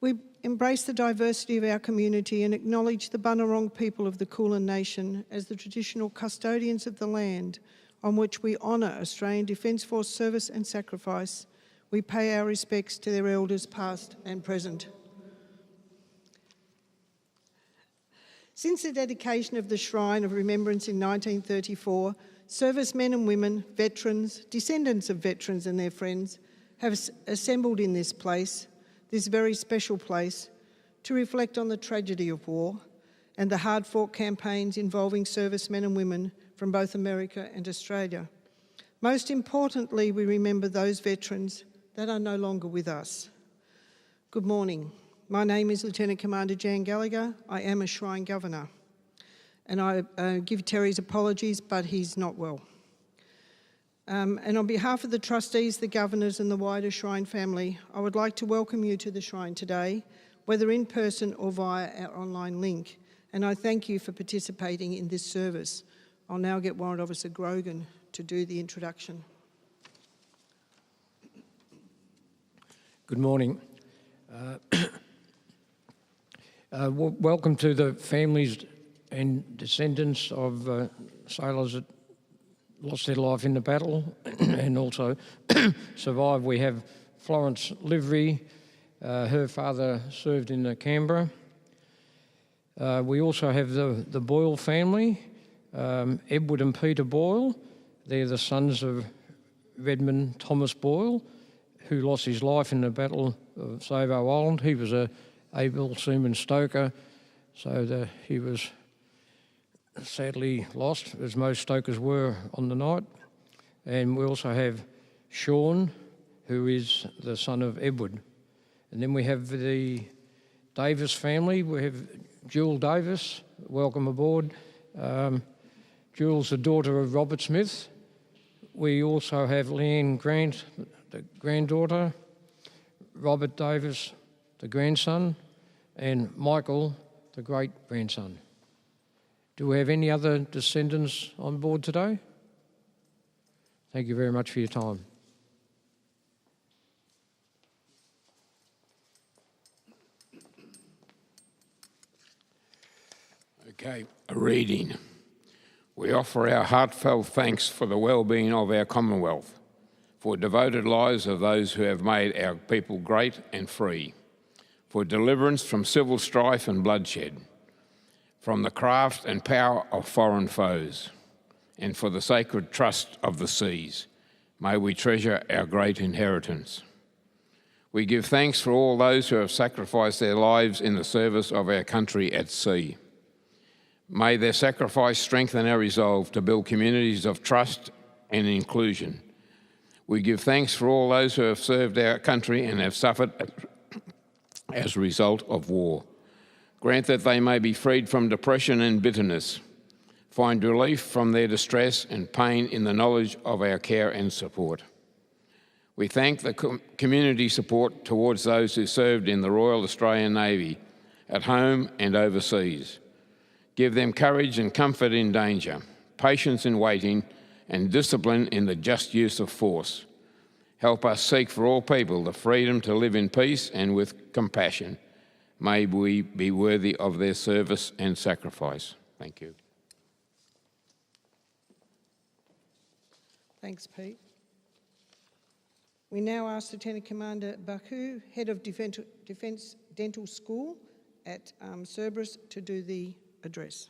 We embrace the diversity of our community and acknowledge the Bunurong people of the Kulin Nation as the traditional custodians of the land on which we honour Australian Defence Force service and sacrifice. We pay our respects to their elders past and present. Since the dedication of the Shrine of Remembrance in 1934, servicemen and women, veterans, descendants of veterans and their friends have assembled in this place, this very special place, to reflect on the tragedy of war and the hard-fought campaigns involving servicemen and women from both America and Australia. Most importantly, we remember those veterans that are no longer with us. Good morning. My name is Lieutenant Commander Jan Gallagher. I am a Shrine Governor. And I give Terry's apologies, but he's not well. And on behalf of the trustees, the governors and the wider Shrine family, I would like to welcome you to the Shrine today, whether in person or via our online link. And I thank you for participating in this service. I'll now get Warrant Officer Grogan to do the introduction. Good morning. Welcome to the families and descendants of sailors that lost their life in the battle and also survived. We have Florence Livery. Her father served in the Canberra. We also have the Boyle family, Edward and Peter Boyle. They're the sons of Redmond Thomas Boyle, who lost his life in the Battle of Savo Island. He was an able seaman stoker, so he was sadly lost, as most stokers were on the night. And we also have Sean, who is the son of Edward. And then we have the Davis family. We have Jewel Davis, welcome aboard. Jewel's the daughter of Robert Smith. We also have Leanne Grant, the granddaughter, Robert Davis, the grandson, and Michael, the great-grandson. Do we have any other descendants on board today? Thank you very much for your time. Okay, a reading. We offer our heartfelt thanks for the well-being of our Commonwealth, for devoted lives of those who have made our people great and free, for deliverance from civil strife and bloodshed, from the craft and power of foreign foes, and for the sacred trust of the seas. May we treasure our great inheritance. We give thanks for all those who have sacrificed their lives in the service of our country at sea. May their sacrifice strengthen our resolve to build communities of trust and inclusion. We give thanks for all those who have served our country and have suffered as a result of war. Grant that they may be freed from depression and bitterness, find relief from their distress and pain in the knowledge of our care and support. We thank the community support towards those who served in the Royal Australian Navy, at home and overseas. Give them courage and comfort in danger, patience in waiting, and discipline in the just use of force. Help us seek for all people the freedom to live in peace and with compassion. May we be worthy of their service and sacrifice. Thank you. Thanks, Pete. We now ask Lieutenant Commander Baku, Head of Defence Dental School at Cerberus, to do the address.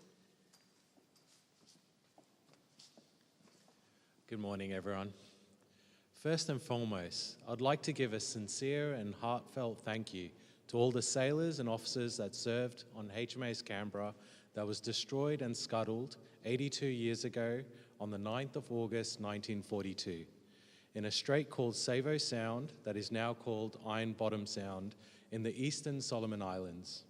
Good morning, everyone. First and foremost, I'd like to give a sincere and heartfelt thank you to all the sailors and officers that served on HMAS Canberra that was destroyed and scuttled 82 years ago on the 9th of August 1942 in a strait called Savo Sound that is now called Iron Bottom Sound in the eastern Solomon Islands.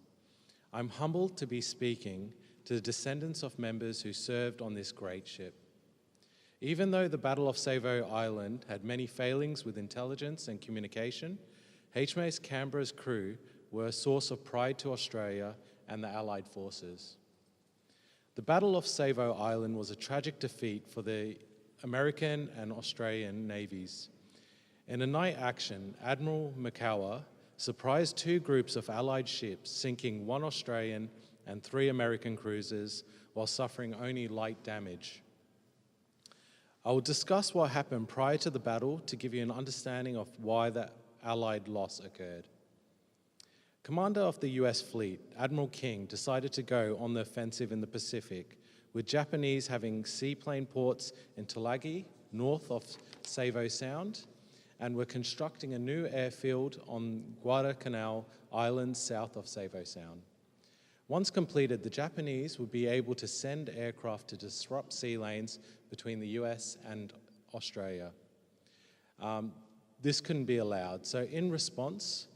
I'm humbled to be speaking to the descendants of members who served on this great ship. Even though the Battle of Savo Island had many failings with intelligence and communication, HMAS Canberra's crew were a source of pride to Australia and the Allied forces. The Battle of Savo Island was a tragic defeat for the American and Australian navies. In a night action, Admiral Makawa surprised two groups of Allied ships, sinking 1 Australian and 3 American cruisers while suffering only light damage. I will discuss what happened prior to the battle to give you an understanding of why the Allied loss occurred. Commander of the US fleet, Admiral King, decided to go on the offensive in the Pacific, with Japanese having seaplane ports in Tulagi, north of Savo Sound, and were constructing a new airfield on Guadalcanal Island south of Savo Sound. Once completed, the Japanese would be able to send aircraft to disrupt sea lanes between the US and Australia. This couldn't be allowed. So in response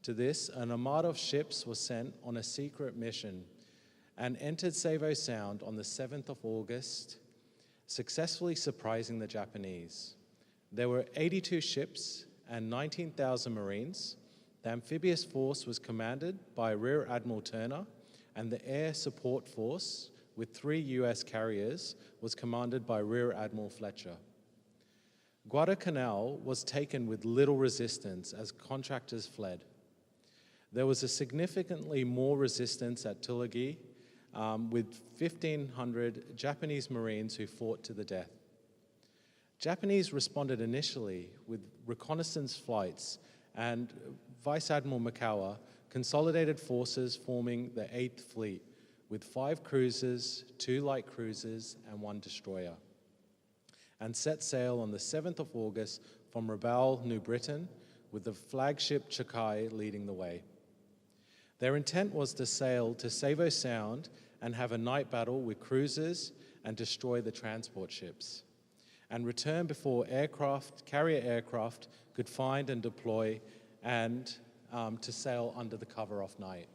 to this, an armada of ships was sent on a secret mission and entered Savo Sound on the 7th of August, successfully surprising the Japanese. There were 82 ships and 19,000 Marines. The amphibious force was commanded by Rear Admiral Turner, and the air support force, with 3 US carriers, was commanded by Rear Admiral Fletcher. Guadalcanal was taken with little resistance as contractors fled. There was a significantly more resistance at Tulagi, with 1,500 Japanese Marines who fought to the death. Japanese responded initially with reconnaissance flights, and Vice Admiral Mikawa consolidated forces forming the 8th Fleet with 5 cruisers, 2 light cruisers, and 1 destroyer, and set sail on the 7th of August from Rabaul, New Britain, with the flagship Chakai leading the way. Their intent was to sail to Savo Sound and have a night battle with cruisers and destroy the transport ships, and return before carrier aircraft could find and deploy, and to sail under the cover of night.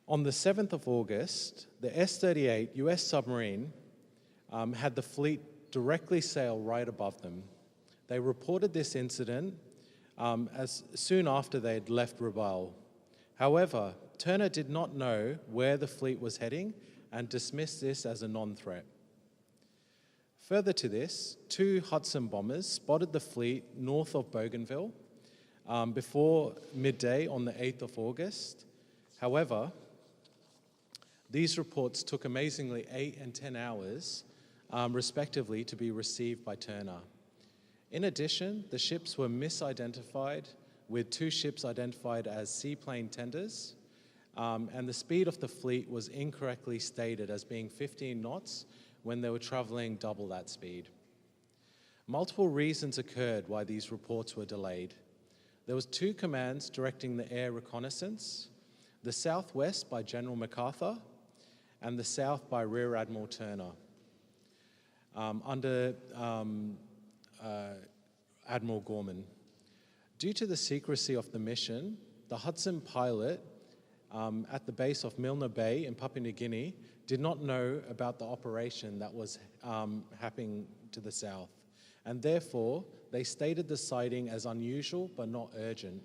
On the 7th of August, the S-38 US submarine had the fleet directly sail right above them. They reported this incident as soon after they had left Rabaul. However, Turner did not know where the fleet was heading and dismissed this as a non-threat. Further to this, 2 Hudson bombers spotted the fleet north of Bougainville before midday on the 8th of August. However, these reports took amazingly 8 and 10 hours, respectively, to be received by Turner. In addition, the ships were misidentified, with 2 ships identified as seaplane tenders, and the speed of the fleet was incorrectly stated as being 15 knots when they were traveling double that speed. Multiple reasons occurred why these reports were delayed. There was 2 commands directing the air reconnaissance, the southwest by General MacArthur and the south by Rear Admiral Turner, under Admiral Gorman. Due to the secrecy of the mission, the Hudson pilot at the base of Milner Bay in Papua New Guinea did not know about the operation that was happening to the south, and therefore they stated the sighting as unusual but not urgent.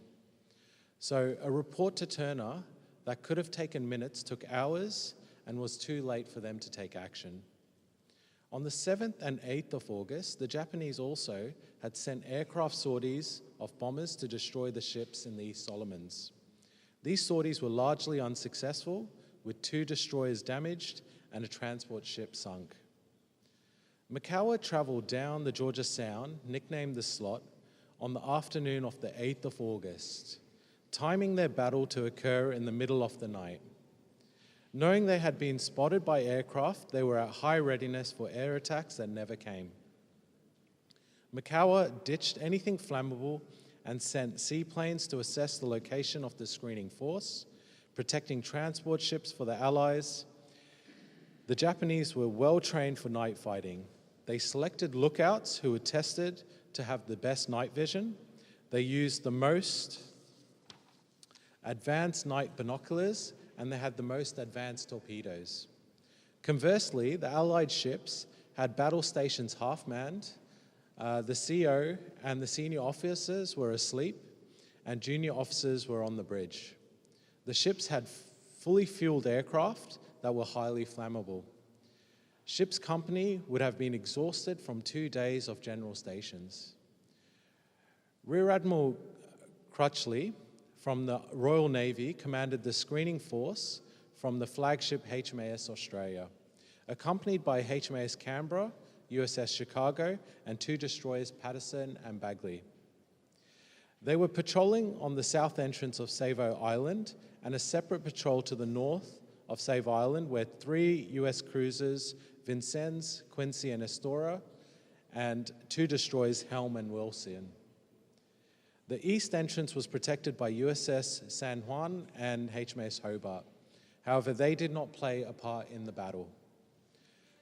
So a report to Turner that could have taken minutes took hours and was too late for them to take action. On the 7th and 8th of August, the Japanese also had sent aircraft sorties of bombers to destroy the ships in the East Solomons. These sorties were largely unsuccessful, with 2 destroyers damaged and a transport ship sunk. Mikawa traveled down the Georgia Sound, nicknamed the Slot, on the afternoon of the 8th of August, timing their battle to occur in the middle of the night. Knowing they had been spotted by aircraft, they were at high readiness for air attacks that never came. Mikawa ditched anything flammable and sent seaplanes to assess the location of the screening force, protecting transport ships for the Allies. The Japanese were well trained for night fighting. They selected lookouts who were tested to have the best night vision. They used the most advanced night binoculars, and they had the most advanced torpedoes. Conversely, the Allied ships had battle stations half-manned. The CO and the senior officers were asleep, and junior officers were on the bridge. The ships had fully fueled aircraft that were highly flammable. Ship's company would have been exhausted from 2 days of general stations. Rear Admiral Crutchley from the Royal Navy commanded the screening force from the flagship HMAS Australia, accompanied by HMAS Canberra, USS Chicago, and 2 destroyers Patterson and Bagley. They were patrolling on the south entrance of Savo Island and a separate patrol to the north of Savo Island where 3 US cruisers, Vincennes, Quincy, and Astoria, and 2 destroyers, Helm and Wilson. The east entrance was protected by USS San Juan and HMAS Hobart. However, they did not play a part in the battle.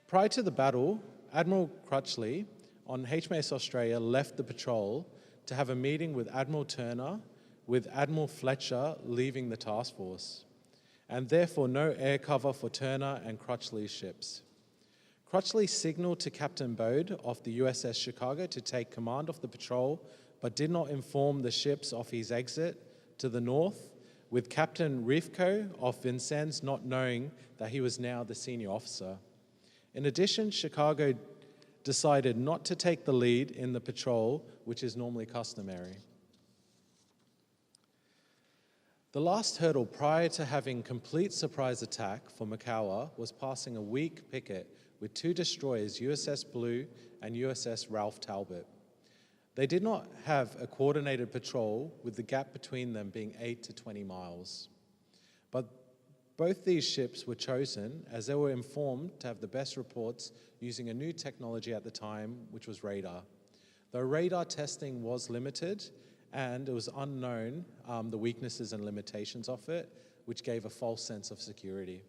Prior to the battle, Admiral Crutchley on HMAS Australia left the patrol to have a meeting with Admiral Turner, with Admiral Fletcher leaving the task force, and therefore no air cover for Turner and Crutchley's ships. Crutchley signaled to Captain Bode of the USS Chicago to take command of the patrol, but did not inform the ships of his exit to the north, with Captain Wreath of Vincennes not knowing that he was now the senior officer. In addition, Chicago decided not to take the lead in the patrol, which is normally customary. The last hurdle prior to having complete surprise attack for Macquarie was passing a weak picket with 2 destroyers, USS Blue and USS Ralph Talbot. They did not have a coordinated patrol, with the gap between them being 8 to 20 miles. But both these ships were chosen as they were informed to have the best reports using a new technology at the time, which was radar. Though radar testing was limited and it was unknown the weaknesses and limitations of it, which gave a false sense of security.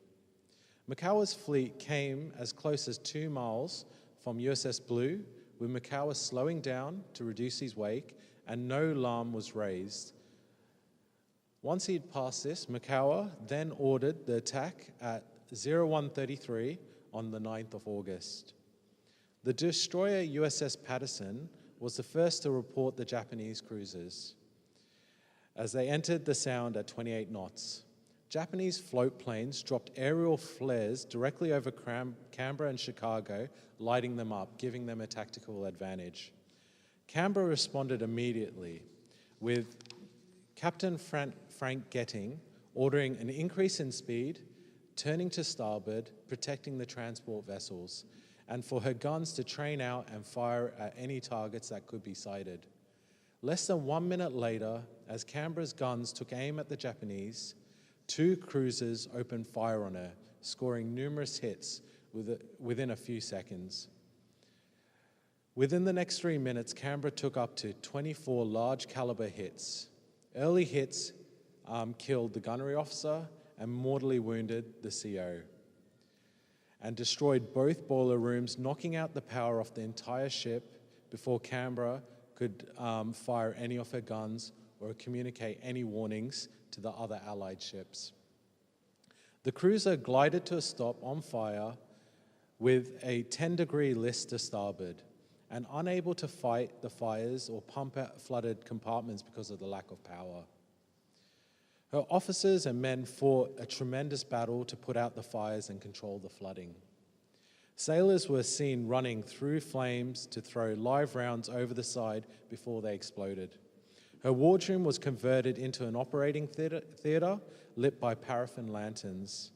Macquarie's fleet came as close as 2 miles from USS Blue, with Macquarie slowing down to reduce his wake, and no alarm was raised. Once he had passed this, Macquarie then ordered the attack at 01:33 on the 9th of August. The destroyer USS Patterson was the first to report the Japanese cruisers as they entered the Sound at 28 knots. Japanese float planes dropped aerial flares directly over Canberra and Chicago, lighting them up, giving them a tactical advantage. Canberra responded immediately, with Captain Frank Getting ordering an increase in speed, turning to starboard, protecting the transport vessels, and for her guns to train out and fire at any targets that could be sighted. Less than 1 minute later, as Canberra's guns took aim at the Japanese, 2 cruisers opened fire on her, scoring numerous hits within a few seconds. Within the next 3 minutes, Canberra took up to 24 large-calibre hits. Early hits killed the gunnery officer and mortally wounded the CO, and destroyed both boiler rooms, knocking out the power of the entire ship before Canberra could fire any of her guns or communicate any warnings to the other Allied ships. The cruiser glided to a stop on fire with a 10-degree list to starboard, and unable to fight the fires or pump out flooded compartments because of the lack of power. Her officers and men fought a tremendous battle to put out the fires and control the flooding. Sailors were seen running through flames to throw live rounds over the side before they exploded. Her wardroom was converted into an operating theatre lit by paraffin lanterns.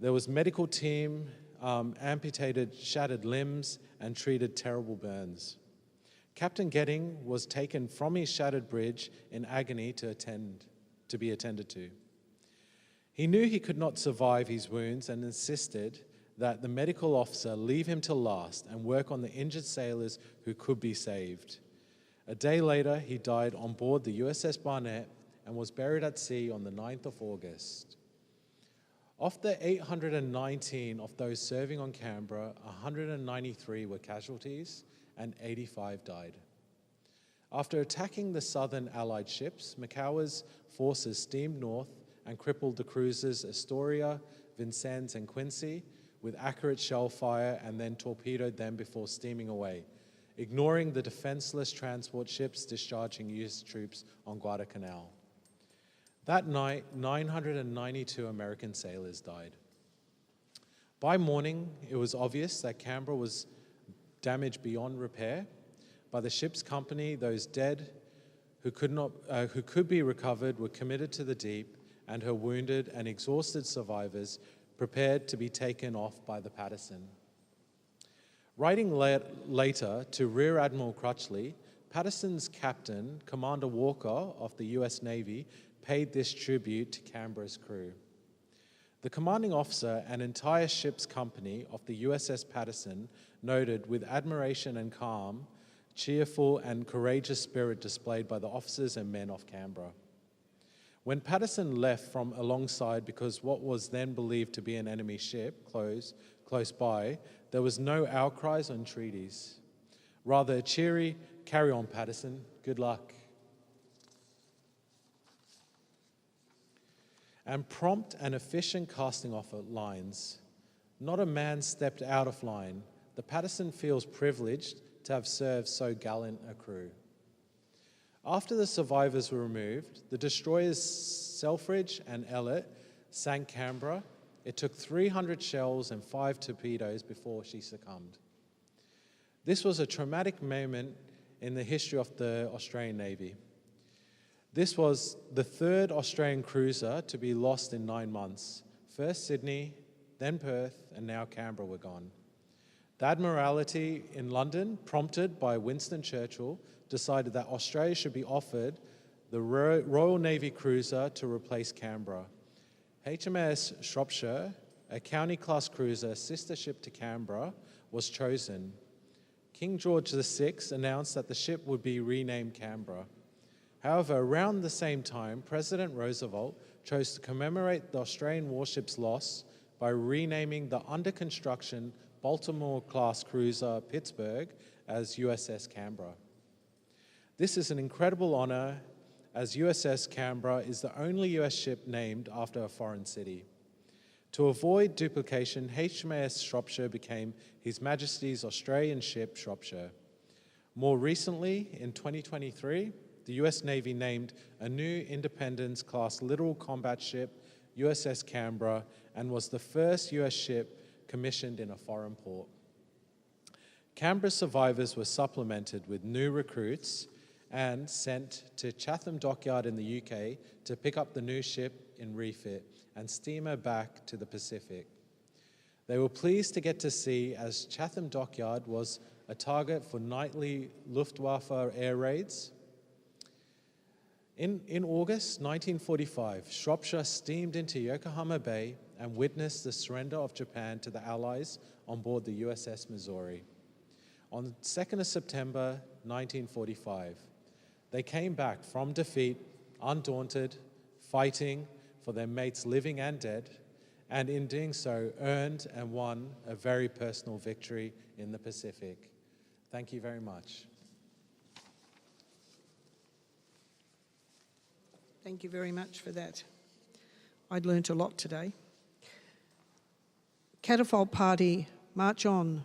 There was medical team, amputated shattered limbs, and treated terrible burns. Captain Getting was taken from his shattered bridge in agony to be attended to. He knew he could not survive his wounds and insisted that the medical officer leave him till last and work on the injured sailors who could be saved. A day later, he died on board the USS Barnett and was buried at sea on the 9th of August. Of the 819 of those serving on Canberra, 193 were casualties and 85 died. After attacking the southern Allied ships, Macquarie's forces steamed north and crippled the cruisers Astoria, Vincennes, and Quincy with accurate shell fire, and then torpedoed them before steaming away, ignoring the defenseless transport ships discharging US troops on Guadalcanal. That night, 992 American sailors died. By morning, it was obvious that Canberra was damaged beyond repair. By the ship's company, those dead who could be recovered were committed to the deep, and her wounded and exhausted survivors prepared to be taken off by the Patterson. Writing later to Rear Admiral Crutchley, Patterson's captain, Commander Walker of the US Navy, paid this tribute to Canberra's crew. The commanding officer and entire ship's company of the USS Patterson noted with admiration and calm, cheerful and courageous spirit displayed by the officers and men of Canberra. When Patterson left from alongside because what was then believed to be an enemy ship close by, there was no outcries or entreaties. Rather a cheery, "Carry on, Patterson, good luck." And prompt and efficient casting off of lines. Not a man stepped out of line. The Patterson feels privileged to have served so gallant a crew. After the survivors were removed, the destroyers Selfridge and Ellet sank Canberra. It took 300 shells and 5 torpedoes before she succumbed. This was a traumatic moment in the history of the Australian Navy. This was the third Australian cruiser to be lost in 9 months. First Sydney, then Perth, and now Canberra were gone. The Admiralty in London, prompted by Winston Churchill, decided that Australia should be offered the Royal Navy cruiser to replace Canberra. HMAS Shropshire, a county-class cruiser, sister ship to Canberra, was chosen. King George VI announced that the ship would be renamed Canberra. However, around the same time, President Roosevelt chose to commemorate the Australian warship's loss by renaming the under-construction Baltimore-class cruiser Pittsburgh as USS Canberra. This is an incredible honour, as USS Canberra is the only US ship named after a foreign city. To avoid duplication, HMAS Shropshire became His Majesty's Australian ship Shropshire. More recently, in 2023, the US Navy named a new Independence-class littoral combat ship, USS Canberra, and was the first US ship commissioned in a foreign port. Canberra survivors were supplemented with new recruits and sent to Chatham Dockyard in the UK to pick up the new ship in refit and steam her back to the Pacific. They were pleased to get to sea, as Chatham Dockyard was a target for nightly Luftwaffe air raids. In August 1945, Shropshire steamed into Yokohama Bay and witnessed the surrender of Japan to the Allies on board the USS Missouri. On the 2nd of September 1945, they came back from defeat, undaunted, fighting for their mates living and dead, and in doing so earned and won a very personal victory in the Pacific. Thank you very much. Thank you very much for that. I'd learnt a lot today. Catapult Party, march on.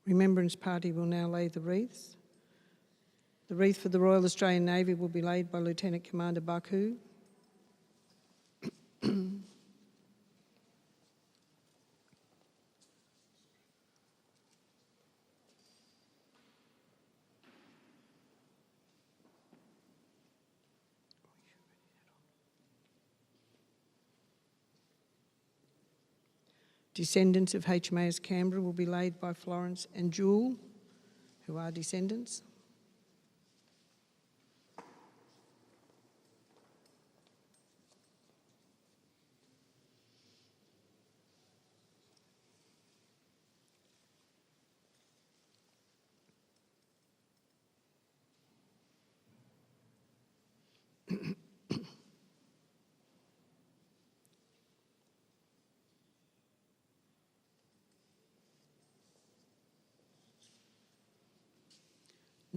Remembrance Party will now lay the wreaths. The wreath for the Royal Australian Navy will be laid by Lieutenant Commander Baku. Descendants of HMAS Canberra will be laid by Florence and Jewel, who are descendants.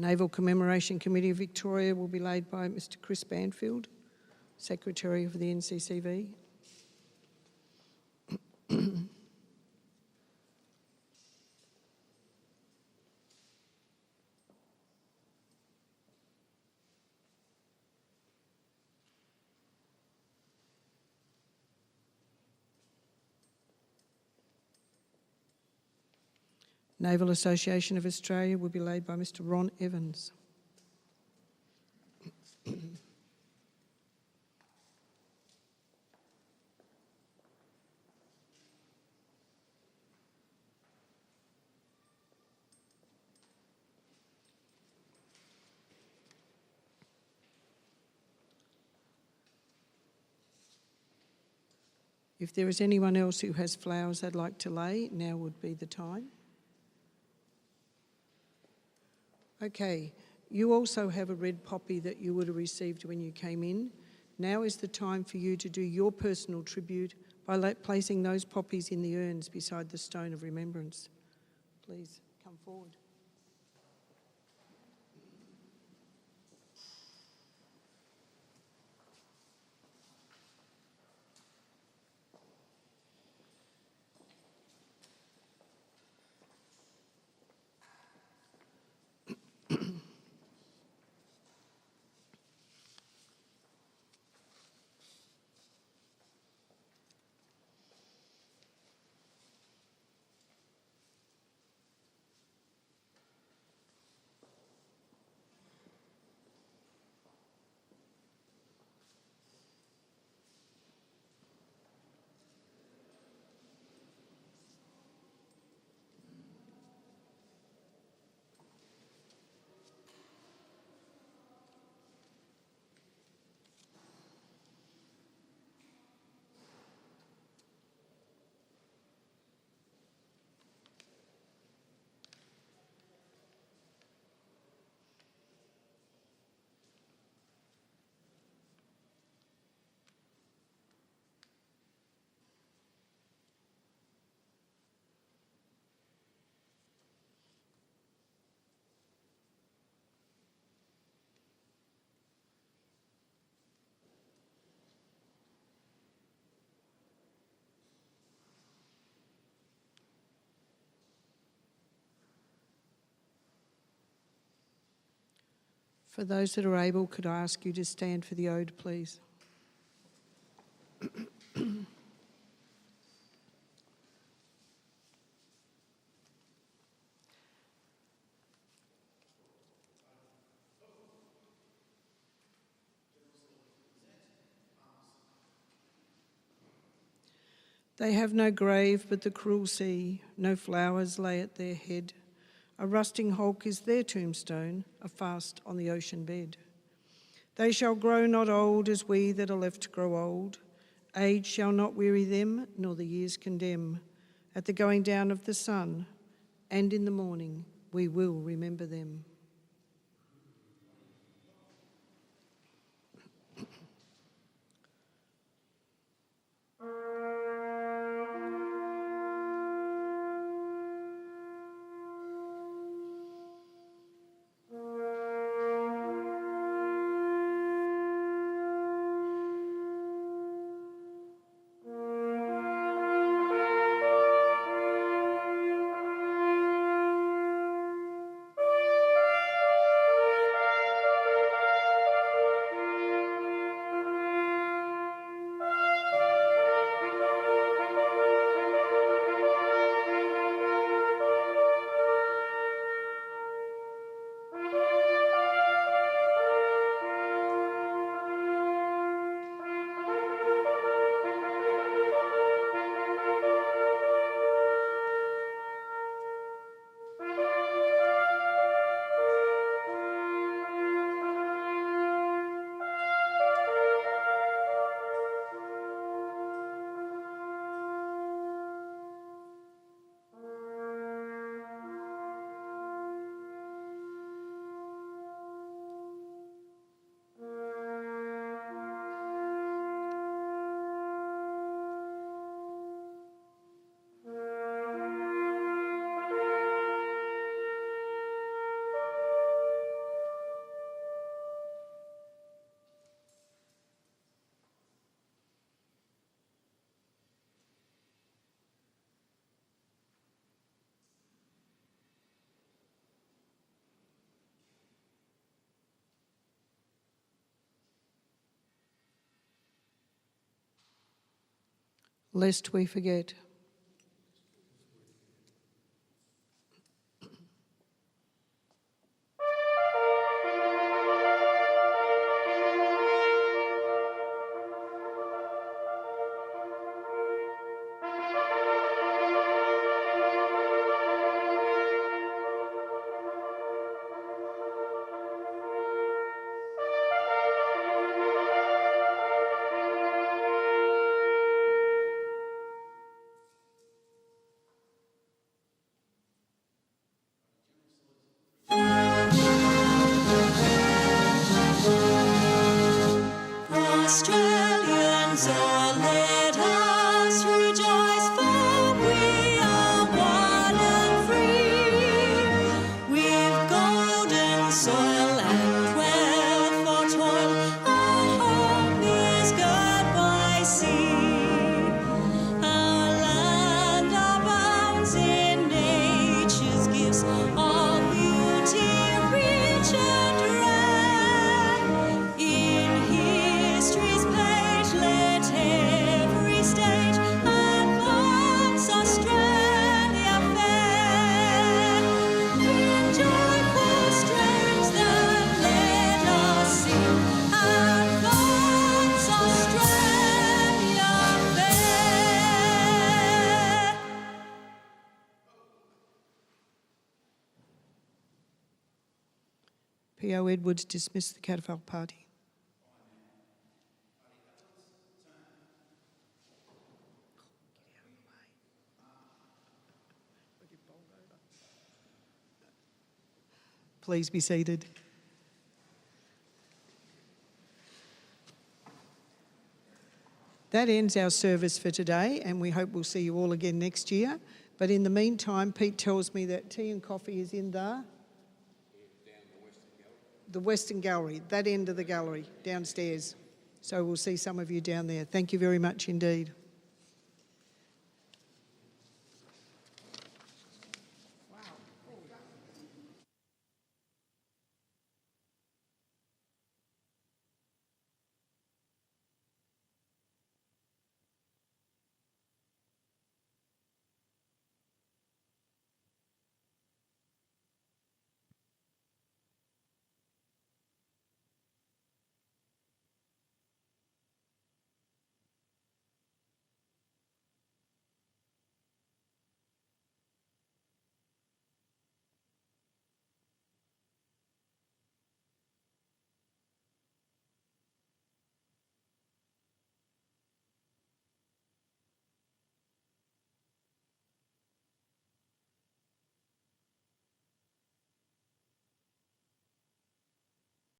Naval Commemoration Committee of Victoria will be laid by Mr Chris Banfield, Secretary of the NCCV. Naval Association of Australia will be laid by Mr Ron Evans. If there is anyone else who has flowers they'd like to lay, now would be the time. Okay, you also have a red poppy that you would have received when you came in. Now is the time for you to do your personal tribute by placing those poppies in the urns beside the stone of remembrance. Please come forward. For those that are able, could I ask you to stand for the ode, please? They have no grave but the cruel sea, no flowers lay at their head. A rusting hulk is their tombstone, a fast on the ocean bed. They shall grow not old as we that are left grow old. Age shall not weary them, nor the years condemn. At the going down of the sun, and in the morning, we will remember them. lest we forget. Australians, oh, let us rejoice, for we are one and free. We've golden soil and wealth for toil, our home is girt by sea. Our land abounds in nature's gifts, all beauty rich and rare. In history's page let every stage advance Australia fair. In joyful strains that let us sing, advance Australia fair. P.O. Edwards dismissed the catafalque party. Please be seated. That ends our service for today, and we hope we'll see you all again next year. But in the meantime, Pete tells me that tea and coffee is in the Western Gallery, that end of the gallery, downstairs. So we'll see some of you down there. Thank you very much indeed.